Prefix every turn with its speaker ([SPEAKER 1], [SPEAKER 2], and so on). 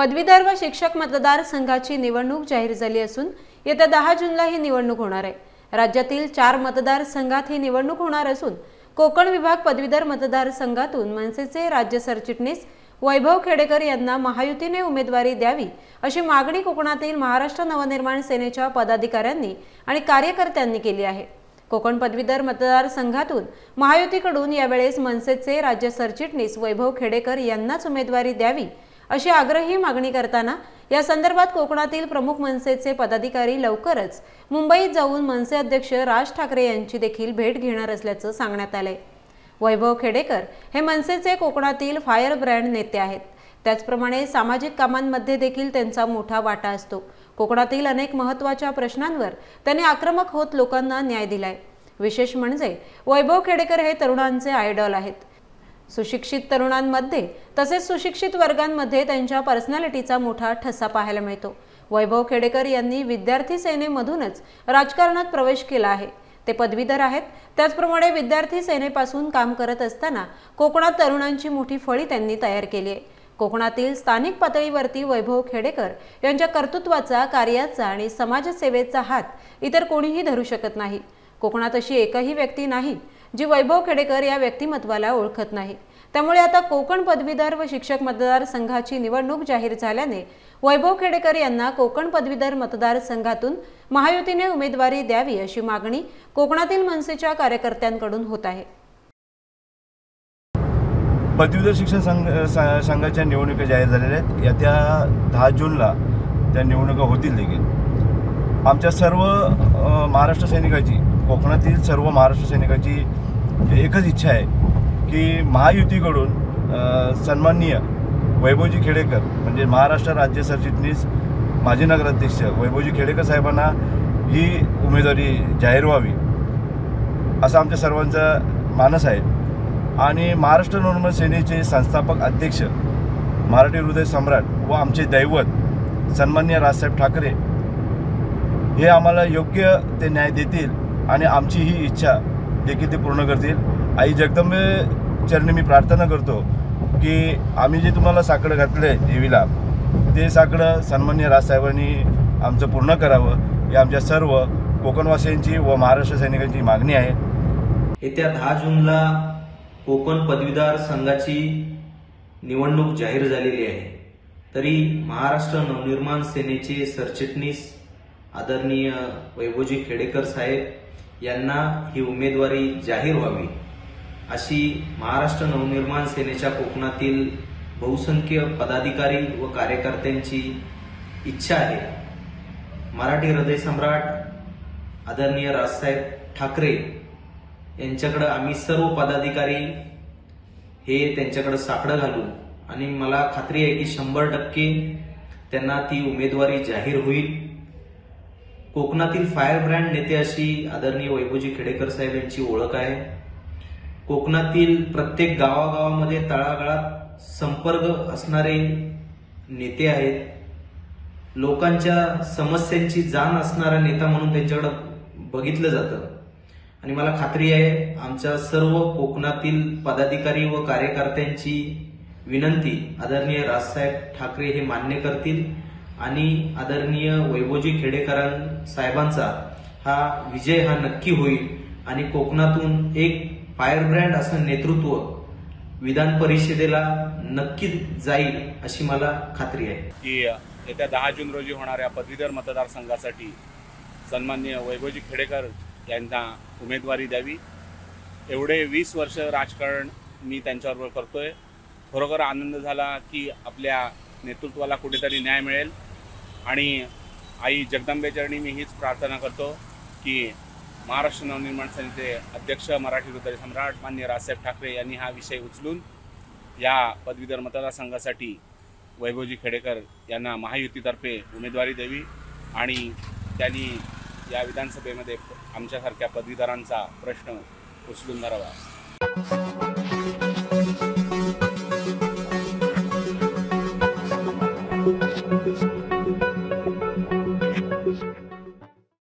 [SPEAKER 1] पदवीधर व शिक्षक मतदारसंघाची निवडणूक जाहीर झाली असून येत्या 10 जूनला ही निवडणूक होणार आहे। राज्यातील 4 मतदारसंघात ही निवडणूक होणार असून कोकण विभाग पदवीधर मतदारसंघातून मनसेचे राज्य सरचिटणीस वैभव खेडेकर यांना महायुतीने उमेदवारी द्यावी अशी मागणी कोकणातील महाराष्ट्र नवनिर्माण सेनेच्या पदाधिकाऱ्यांनी आणि कार्यकर्त्यांनी केली आहे। कोकण पदवीधर मतदारसंघातून महायुतीकडून यावेळेस मनसेचे राज्य सरचिटणीस वैभव खेडेकर यांनाच उमेदवारी द्यावी अशी आग्रही मागणी करताना या संदर्भात कोकणातील प्रमुख मनसेचे पदाधिकारी लवकरच मुंबईत जाऊन मनसे अध्यक्ष राज ठाकरे यांची देखील भेट घेणार असल्याचं सांगण्यात आलंय। वैभव खेडेकर हे मनसेचे कोकणातील फायर ब्रँड नेते आहेत। त्याचप्रमाणे सामाजिक कामांमध्ये देखील त्यांचा मोठा वाटा असतो। कोकणातील अनेक महत्त्वाच्या प्रश्नांवर त्यांनी आक्रमक होत लोकांना न्याय दिलाय। विशेष म्हणजे वैभव खेडेकर हे तरुणांचे आयडॉल आहेत। सुशिक्षित तरुणांमध्ये तसेच सुशिक्षित वर्गांमध्ये त्यांच्या पर्सनॅलिटीचा मोठा ठसा पाहायला मिळतो। वैभव खेडेकर यांनी विद्यार्थी सेनेमधूनच राजकारणात प्रवेश केला आहे। ते पदवीधर आहेत। त्याचप्रमाणे विद्यार्थी सेनेपासून काम करत असताना कोकणात तरुणांची मोठी फळी त्यांनी तयार केली आहे। कोकणातील स्थानिक पातळीवरती वैभव खेडेकर यांच्या कर्तृत्वाचा, कार्याचा आणि समाजसेवेचा हात इतर कोणीही धरू शकत नाही। कोकणात अशी एकही व्यक्ती नाही जी वैभव खेडेकर या व्यक्तिमत्वाला ओळखत नाही। त्यामुळे आता कोकण पदवीधर व शिक्षक मतदारसंघाची निवडणूक जाहीर झाल्याने वैभव खेडेकर यांना कोकण पदवीधर मतदारसंघातून महायुतीने उमेदवारी द्यावी अशी मागणी कोकणातील मनसेच्या कार्यकर्त्यांकडून होत आहे।
[SPEAKER 2] पदवीधर शिक्षक संघाच्या निवडणुका जाहीर झालेल्या आहेत। येत्या 10 जूनला त्या निवडणुका होतील देखील। आमच्या सर्व महाराष्ट्र सैनिकाची, कोकणातील सर्व महाराष्ट्र सैनिकाची एकच इच्छा आहे की महायुतीकडून सन्माननीय वैभवजी खेडेकर म्हणजे महाराष्ट्र राज्य सरचिटणीस माजी नगराध्यक्ष वैभवजी खेडेकर साहेबांना ही उमेदवारी जाहीर व्हावी असं आमच्या सर्वांचा मानस आहे। आणि महाराष्ट्र नवनिर्माण सेनेचे संस्थापक अध्यक्ष, मराठी हृदय सम्राट व आमचे दैवत सन्माननीय राजसाहेब ठाकरे हे आम्हाला योग्य ते न्याय देतील आणि आमची ही इच्छा देखील ते पूर्ण करतील। आई जगदंबे चरणी मी प्रार्थना करतो की आम्ही जे तुम्हाला साकडं घातले देवीला ते साकडं सन्माननीय राजसाहेबांनी आमचं पूर्ण करावं ही आमच्या सर्व कोकणवासियांची व महाराष्ट्र सैनिकांची मागणी आहे।
[SPEAKER 3] येत्या 10 जूनला कोकण पदवीधर संघाची निवडणूक जाहीर झालेली आहे। तरी महाराष्ट्र नवनिर्माण सेनेचे सरचिटणीस आदरणीय वैभवजी खेडेकर साहेब यांना ही उमेदवारी जाहीर व्हावी अशी महाराष्ट्र नवनिर्माण सेनेच्या कोकणातील बहुसंख्य पदाधिकारी व कार्यकर्त्यांची इच्छा आहे। मराठी हृदय सम्राट आदरणीय राजसाहेब ठाकरे यांच्याकडे आम्ही सर्व पदाधिकारी हे त्यांच्याकडे साकडं घालू आणि मला खात्री आहे की 100% त्यांना ती उमेदवारी जाहीर होईल। कोकणातील फायर ब्रँड नेते अशी आदरणीय वैभवजी खेडेकर साहेब यांची ओळख आहे। कोकणातील प्रत्येक गावागावामध्ये तळागाळात संपर्क असणारे नेते आहेत। लोकांच्या समस्यांची जाण असणारा नेता म्हणून त्यांच्याकडे बघितलं जातं आणि मला खात्री आहे आमच्या सर्व कोकणातील पदाधिकारी व कार्यकर्त्यांची विनंती आदरणीय राजसाहेब ठाकरे हे मान्य करतील आणि आदरणीय वैभवजी खेडेकर साहेबांचा हा विजय हा नक्की होईल आणि कोकणातून एक फायर ब्रँड असं नेतृत्व विधान परिषदेला नक्की जाईल अशी मला खात्री आहे
[SPEAKER 4] की येत्या 10 जून रोजी होणाऱ्या पदवीधर मतदारसंघासाठी सन्माननीय वैभवजी खेडेकर यांना उमेदवारी द्यावी। एवढे 20 वर्ष राजकारण मी त्यांच्याबरोबर करतोय। खरोखर आनंद झाला की आपल्या नेतृत्वाला कुठेतरी न्याय मिळेल आणि आई जगदंबे चरणी मी हीच प्रार्थना करतो की महाराष्ट्र नवनिर्माण सेनेचे अध्यक्ष, मराठी हृदय सम्राट माननीय राजसाहेब ठाकरे यांनी हा विषय उचलून या पदवीधर मतदारसंघासाठी वैभवजी खेडेकर यांना महायुतीतर्फे उमेदवारी द्यावी आणि त्यांनी या विधानसभेमध्ये आमच्यासारख्या पदवीधरांचा प्रश्न उचलून धरावा।